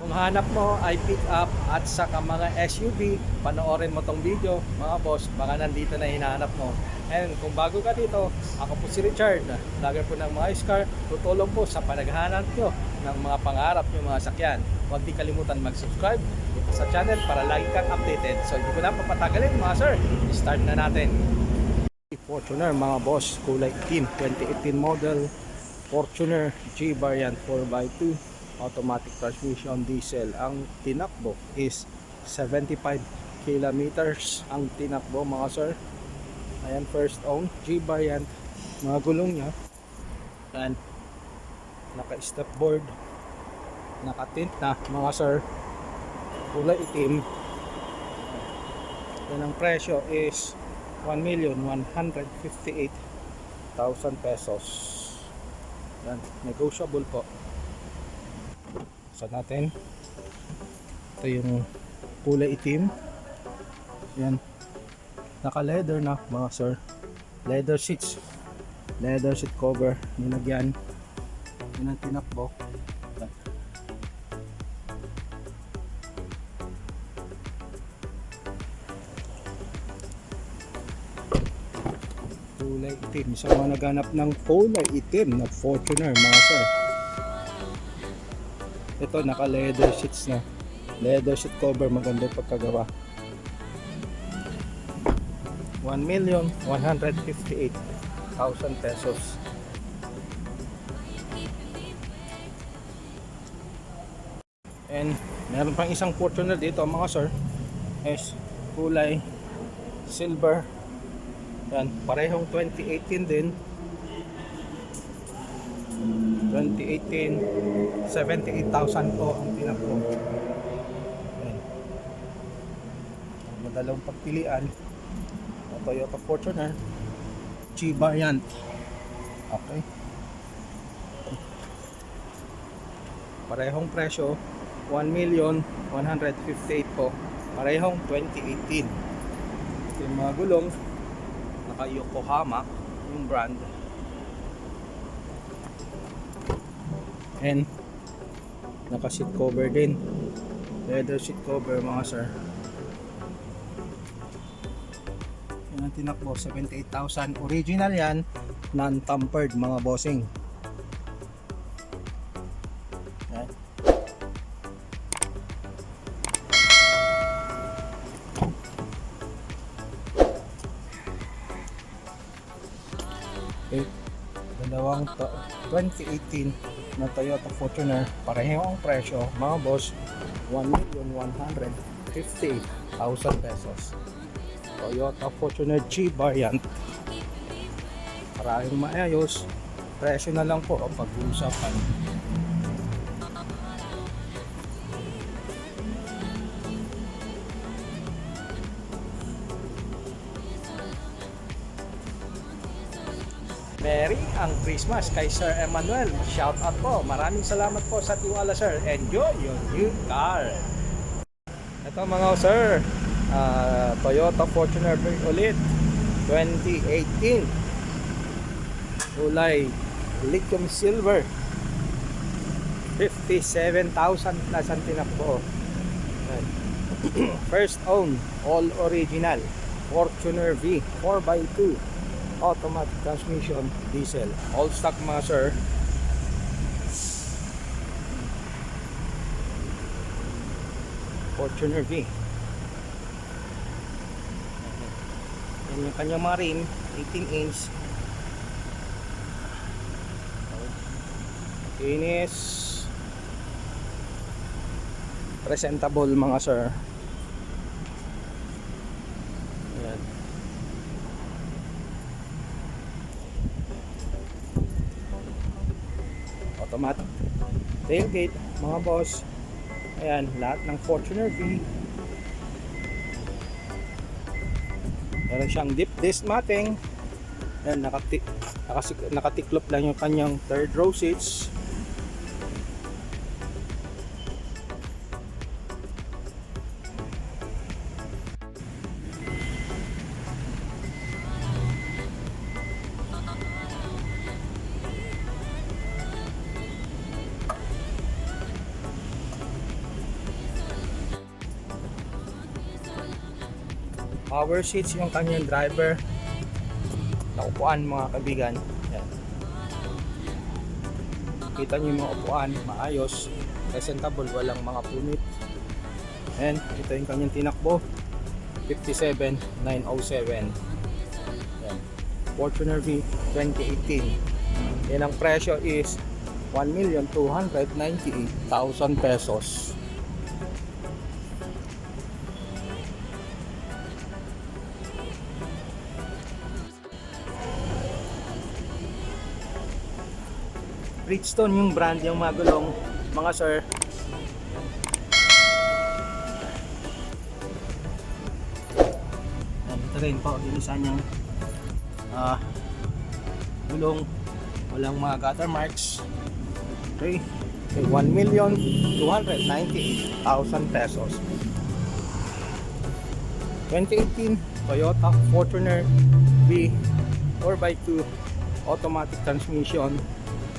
Kung hanap mo ay pick up at saka mga SUV, panoorin mo tong video mga boss, baka nandito na hinahanap mo. And kung bago ka dito, ako po si Richard, vlogger po ng mga car, tutulong po sa panaghahanap nyo ng mga pangarap nyo mga sakyan. Huwag di kalimutan mag-subscribe dito sa channel para lagi kang updated. So hindi ko na papatagalin mga sir, start na natin. Fortuner mga boss, kulay itim, 2018 model Fortuner G variant 4x2 automatic transmission diesel. Ang tinakbo is 75 kilometers ang tinakbo mga sir. Ayan, first own G variant, mga gulong nya and naka step board, naka tint na mga sir, kulay itim. Yan ang presyo is 1,158,000 pesos. Yan, negotiable po. So natin, ito yung kulay itim. Yan, naka leather na mga sir, leather seats, leather seat cover, nilagyan. Yan ang tinakbo. Yan. Kulay itim, sa mga naghanap ng kulay itim na Fortuner mga sir, ito naka leather seats na, leather seat cover, maganda yung pagkagawa. 1,158,000 pesos. And meron pang isang Fortuner dito mga sir, is kulay silver. Yan, parehong 2018 din. 2018, 78,000 po ang tinakbo. Yan. Madalawang pagpilian. Toyota Fortuner G variant. Okay. Parehong presyo, 1,158,000 po. Parehong 2018. Ito yung mga gulong, naka Yokohama yung brand. And naka seat cover din, leather seat cover mga sir. Yan ang tinakbo, 78,000. Original yan, non-tampered mga bossing. Yan. Okay. Dalawang 2018 na Toyota Fortuner, pareho ang presyo mga boss, 1,158,000 pesos. Toyota Fortuner G variant, maraming maayos, presyo na lang po ang pag-uusapan. Merry ang Christmas kay Sir Emmanuel. Shout out po. Maraming salamat po sa tiwala sir. Enjoy your new car. Ito mga sir, Toyota Fortuner ulit 2018, kulay lithium silver, 57,000 na ang tinakbo. First own, all original Fortuner V 4x2 automatic transmission diesel, all stock mga sir. Fortuner V. Yan yung kanyang mga rim, 18 inch. Kinis, presentable mga sir. Ayan. Automatic tailgate mga boss. Ayan, lahat ng Fortuner V. Meron siyang deep disc matting. Ayan, nakatiklop lang yung kanyang third row seats. Power seats yung kanyang driver. Naupuan mga kaibigan. Yan. Kita nyo yung mga upuan, maayos, presentable, walang mga punit. And ito yung kanyang tinakbo, 57,907. Yan. Fortuner V 2018. Yan ang presyo is 1,298,000 pesos. Bridgestone yung brand yung mga gulong, mga sir. Ito rin po, isa niyang gulong, walang mga gutter marks. Okay, 1,298,000 pesos. 2018 Toyota Fortuner V 4x2 automatic transmission,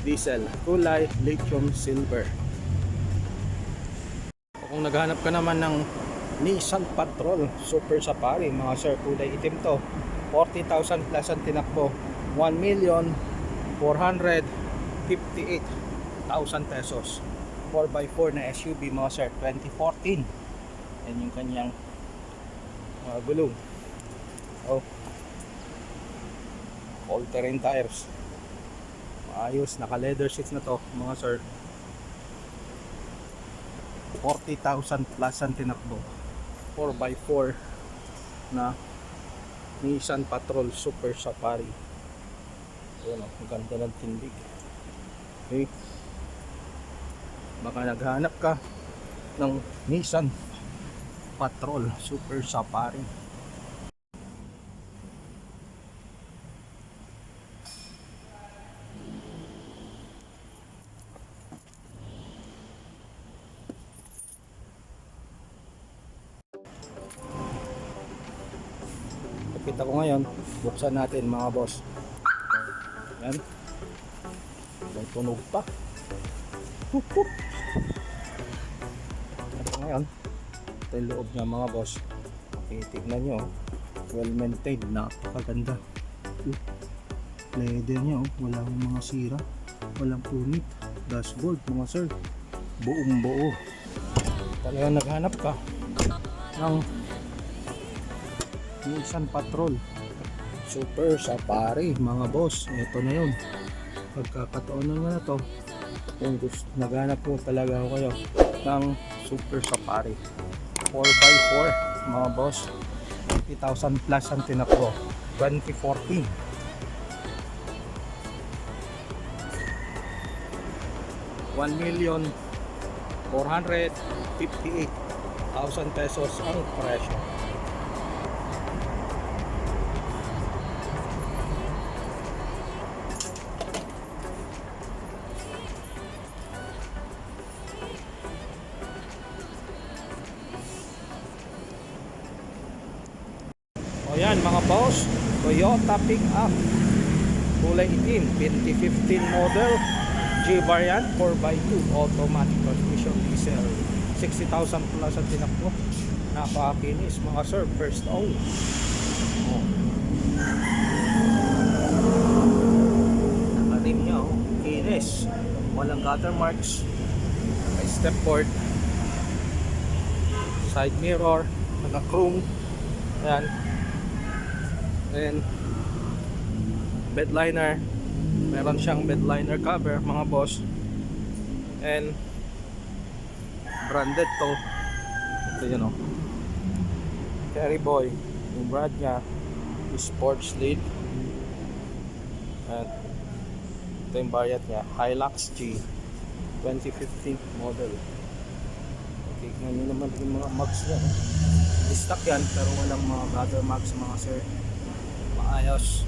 diesel, kulay lithium silver. Kung naghanap ka naman ng Nissan Patrol Super Safari, mga sir, kulay itim to, 40,000 plus ang tinakbo, 1,458,000 pesos. 4x4 na SUV, mga sir, 2014. Yan yung kanyang gulong. Oh, all terrain tires, ayos, naka leather seats na to, mga sir. 40,000 plus ang tinakbo, 4x4 na Nissan Patrol Super Safari. Ayan, ang ganda ng tindig. Okay, baka naghanap ka ng Nissan Patrol Super Safari. Kita ko ngayon, buksan natin mga boss. Yan, may tunog pa. Ito ngayon, ito yung loob niya mga boss. Tignan nyo, well maintained, napakaganda. Leather niya, walang mga sira, walang punit. Dashboard mga sir, buong buo. Talagang naghanap ka ng Nissan Patrol Super Safari, mga boss. Ito na yun, pagkakataon na to. Kung gusto, naghanap po talaga ako kayo ng Super Safari 4x4, mga boss, 50,000 plus ang tinakbo, 2014. $1,458,000 pesos ang presyo. O yan mga boss, Toyota Pick-up kulay itim, 2015 model, G variant, 4x2 automatic transmission, diesel, 60,000 plus ang tinakbo. Napakakinis mga sir, first own. Nakarim niya, kinis, walang gutter marks, may step board, side mirror, naka-chrome. Yan. And bed liner, meron siyang bed liner cover mga boss, and branded to. Ito yun, Carry Boy yung brand niya, sports lead. At ito yung variant niya, Hilux G 2015 model. Tignan nyo naman yung mga mags niya, stock yan pero walang mga gutter marks mga sir, maayos.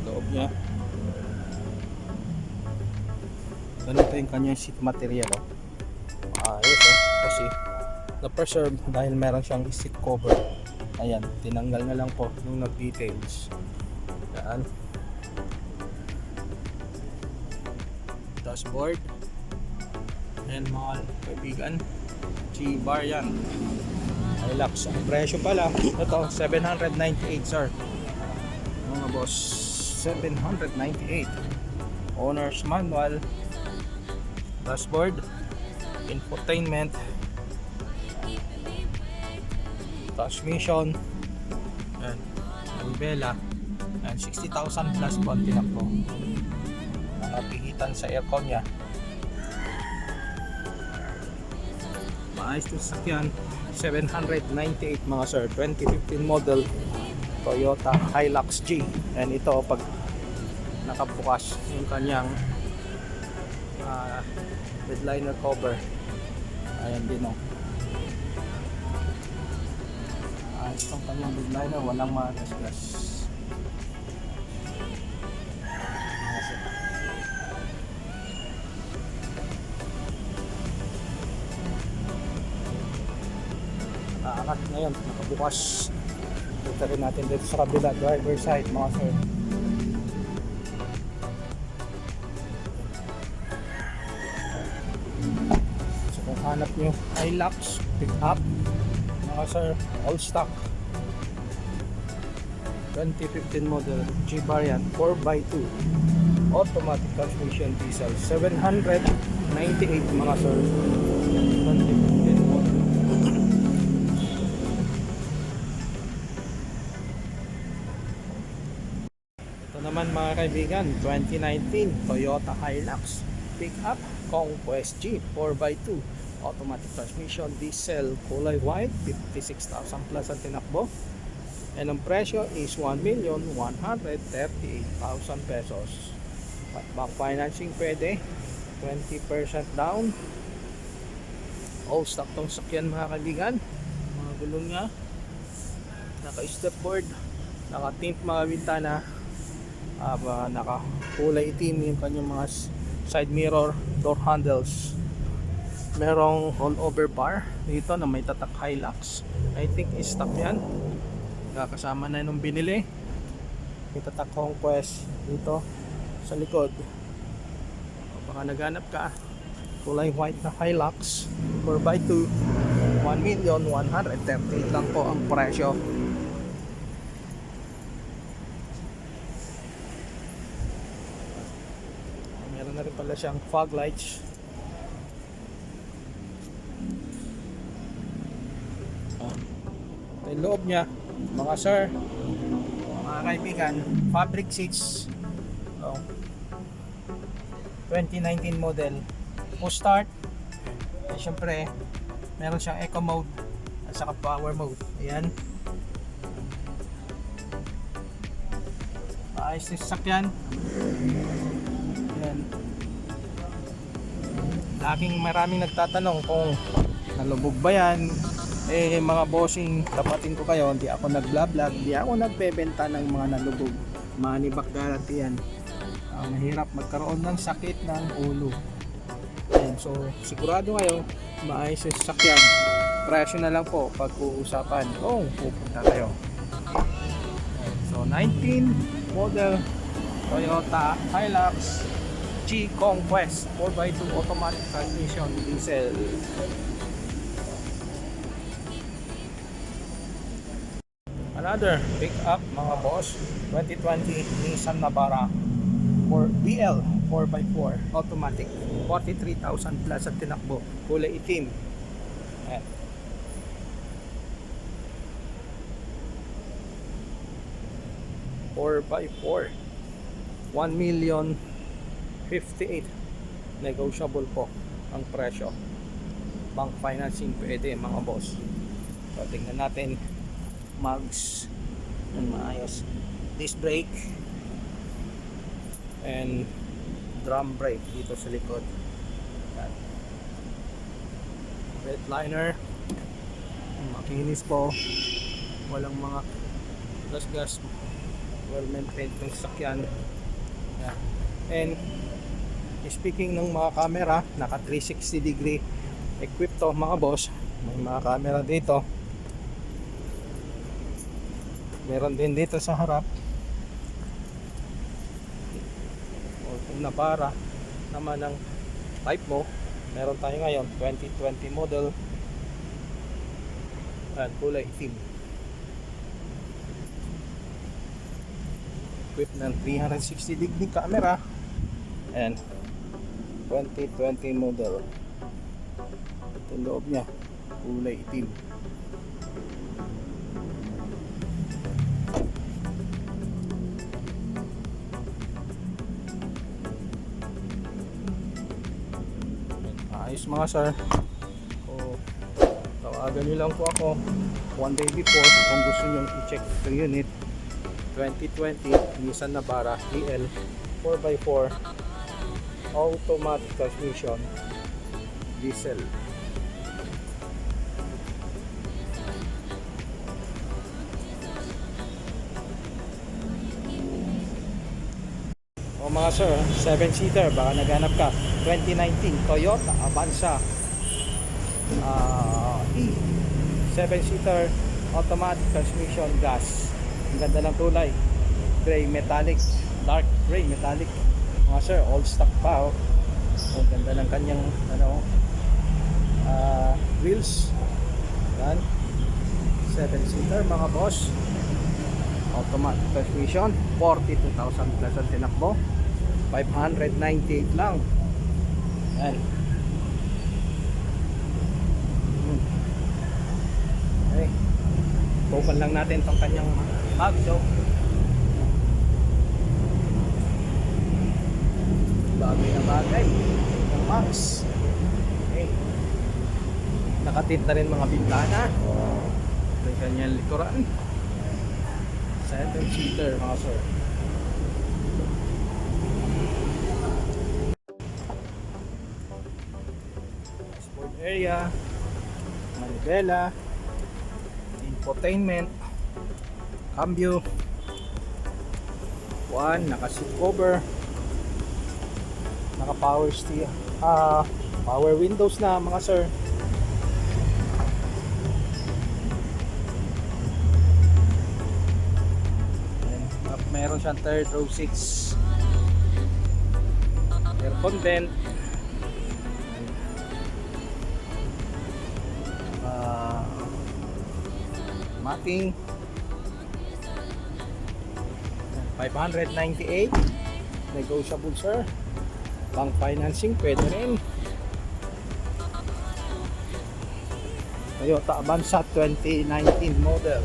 Loob niya, ganito yung kanyang seat material, maayos, kasi na-preserve dahil meron siyang seat cover. Ayan, tinanggal na lang po nung nag-details. Yan, dashboard. And mga kaibigan, G-Bar yan. Hilux. Ang presyo pala, ito, 798 sir. Mga boss, 798. Owner's manual, dashboard, infotainment, transmission, and Bella, and 60,000 plus po ang tinakbo. Nakapihitan sa aircon niya. Maayos to sakyan. 798 mga sir, 2015 model Toyota Hilux G. And ito pag nakabukas yung kanyang headliner cover, ayan din o. Ayos itong kanyang headliner, walang magasgas. Nakakat ngayon, nakabukas. Ito rin natin dito sa kabila, driver side mga sir. So kung hanap nyo Hilux pick up mga sir, all stock 2015 model G-Bar yan, 4x2 automatic transmission diesel, 798 mga sir, 2015 model. Naman mga kaibigan, 2019 Toyota Hilux Pickup Conquest G 4x2 automatic transmission diesel, kulay white, 56,000 plus ang tinakbo, and ang presyo is 1,138,000 pesos. At bank financing pwede, 20% down, all stock tong sakyan mga kaibigan. Mga gulong nya naka stepboard, naka tint mga bintana, naka kulay itim yung kanyang mga side mirror, door handles, merong rollover bar dito na may tatak Hilux. I think is-stock yan, kasama na nung binili. May tatak Conquest dito sa likod. Baka naghanap ka, kulay white na Hilux 4x2, 1,138,000 lang po ang presyo. Meron na rin pala siyang fog lights. Yung loob niya mga sir, mga kaibigan, fabric seats, 2019 model, push start. Siyempre meron siyang eco mode at saka power mode. Ayan, ayos yung sasakyan. Ayan, laging maraming nagtatanong kung nalubog ba yan. Mga bossing, tapatin ko kayo, hindi ako nag-vlog, hindi ako nagbebenta ng mga nalubog. Money back guarantee yan. Mahirap magkaroon ng sakit ng ulo. Ayan, so sigurado kayo maayos yung sasakyan. Presyo na lang po pag-uusapan kung pupunta kayo. Ayan, so 19 model Toyota Hilux G Conquest 4x2 automatic transmission diesel. Another pick up mga boss, 2020 Nissan Navara for BL 4x4 automatic, 43,000 plus at tinakbo, kulay itim. Ayan. Four by 4, 1,058,000, negotiable po ang presyo. Bank financing pwede mga boss. So tingnan natin, mags ng maayos, disc brake and drum brake dito sa likod. Red liner, makinis po, walang mga gas, well maintained ng sakyan. And speaking ng mga camera, naka 360 degree equipped to mga boss. May mga camera dito, meron din dito sa harap. O kung napara naman ng type mo, meron tayo ngayon 2020 model Ayan, kulay itim. Equipped ng 360 degree camera. And 2020 model. Ito yung loob niya, kulay itim. Ayos mga sir. So, tawagan nyo lang po ako one day before kung gusto nyo i-check the unit. 2020 Nissan Navara EL 4x4 automatic transmission diesel. O mga sir, 7-seater, baka naghanap ka. 2019 Toyota Avanza E 7-seater automatic transmission gas. Ang ganda ng kulay, gray metallic, dark gray metallic mga sir, old stock pa oh. Ang ganda ng kanyang wheels. Yan, 7-seater mga boss, automatic transmission, 42,000 plus ang tinakbo, 598 lang. Yan. Okay, open lang natin itong kanyang magso. Bagay na bagay yung max. Okay, nakatint na rin mga bintana. Ito yung kanyang likuran, 7-seater mga sir. Sport area, manibela, infotainment, cambio, naka seat cover, naka power steer, power windows na mga sir. Meron siyang third row seats, aircon vent, mating, 598, negotiable sir, pang financing pwede rin. Toyota Avanza 2019 model.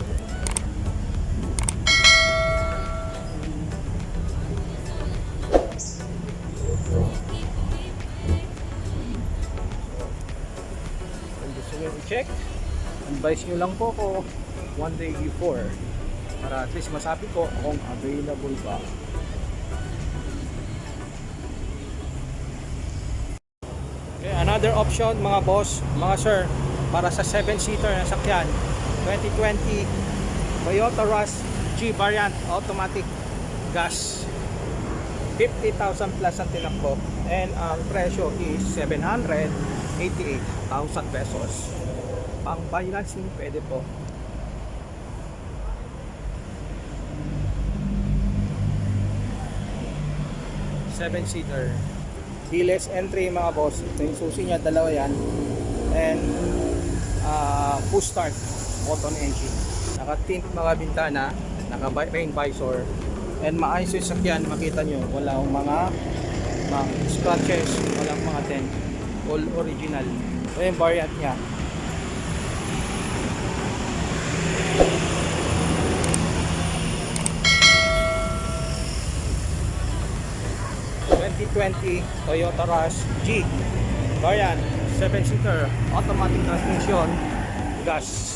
Kung gusto nyo i-check, advise nyo lang po ko one day before para at least masabi ko kung available ba. Okay, another option mga boss, mga sir, para sa 7-seater na sakyan, 2020 Toyota Rush G variant automatic gas, 50,000 plus ang tinakbo, and ang presyo is 788,000 pesos. Pang financing pwede po. 7-seater, keyless entry mga boss. Ito yung susi niya, dalawa yan, and push start button engine, naka tint mga bintana, naka rain visor, and maayos yung sakyan. Makita nyo walang mga scratches, walang mga dent, all original. Ito yung variant nya. Toyota Rush G variant, 7-seater, automatic transmission, gas.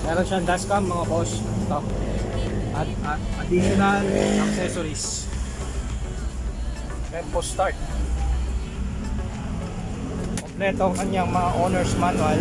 Meron siyang dashcam mga boss. Ito. At additional accessories. Tempo start. Kompleto ang kanyang mga owner's manual.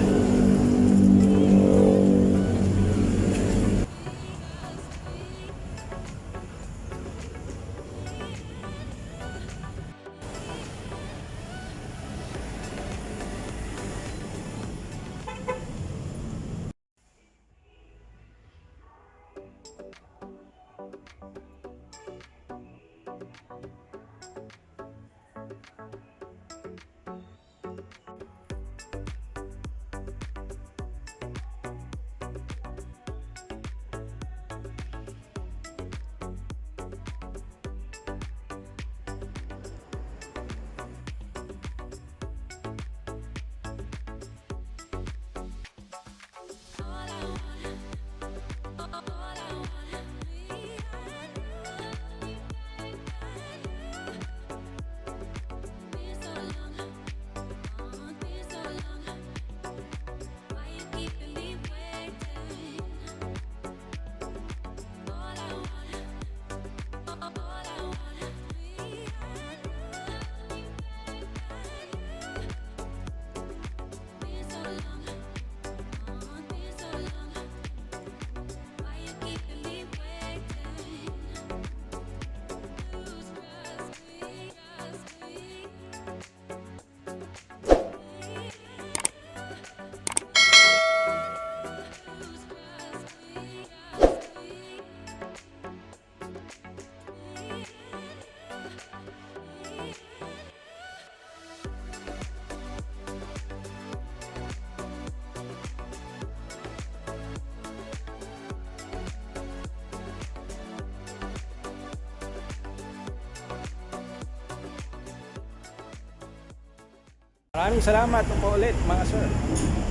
Maraming salamat po ulit mga sir.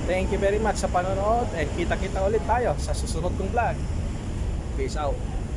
Thank you very much sa panonood and kita-kita ulit tayo sa susunod kong vlog. Peace out.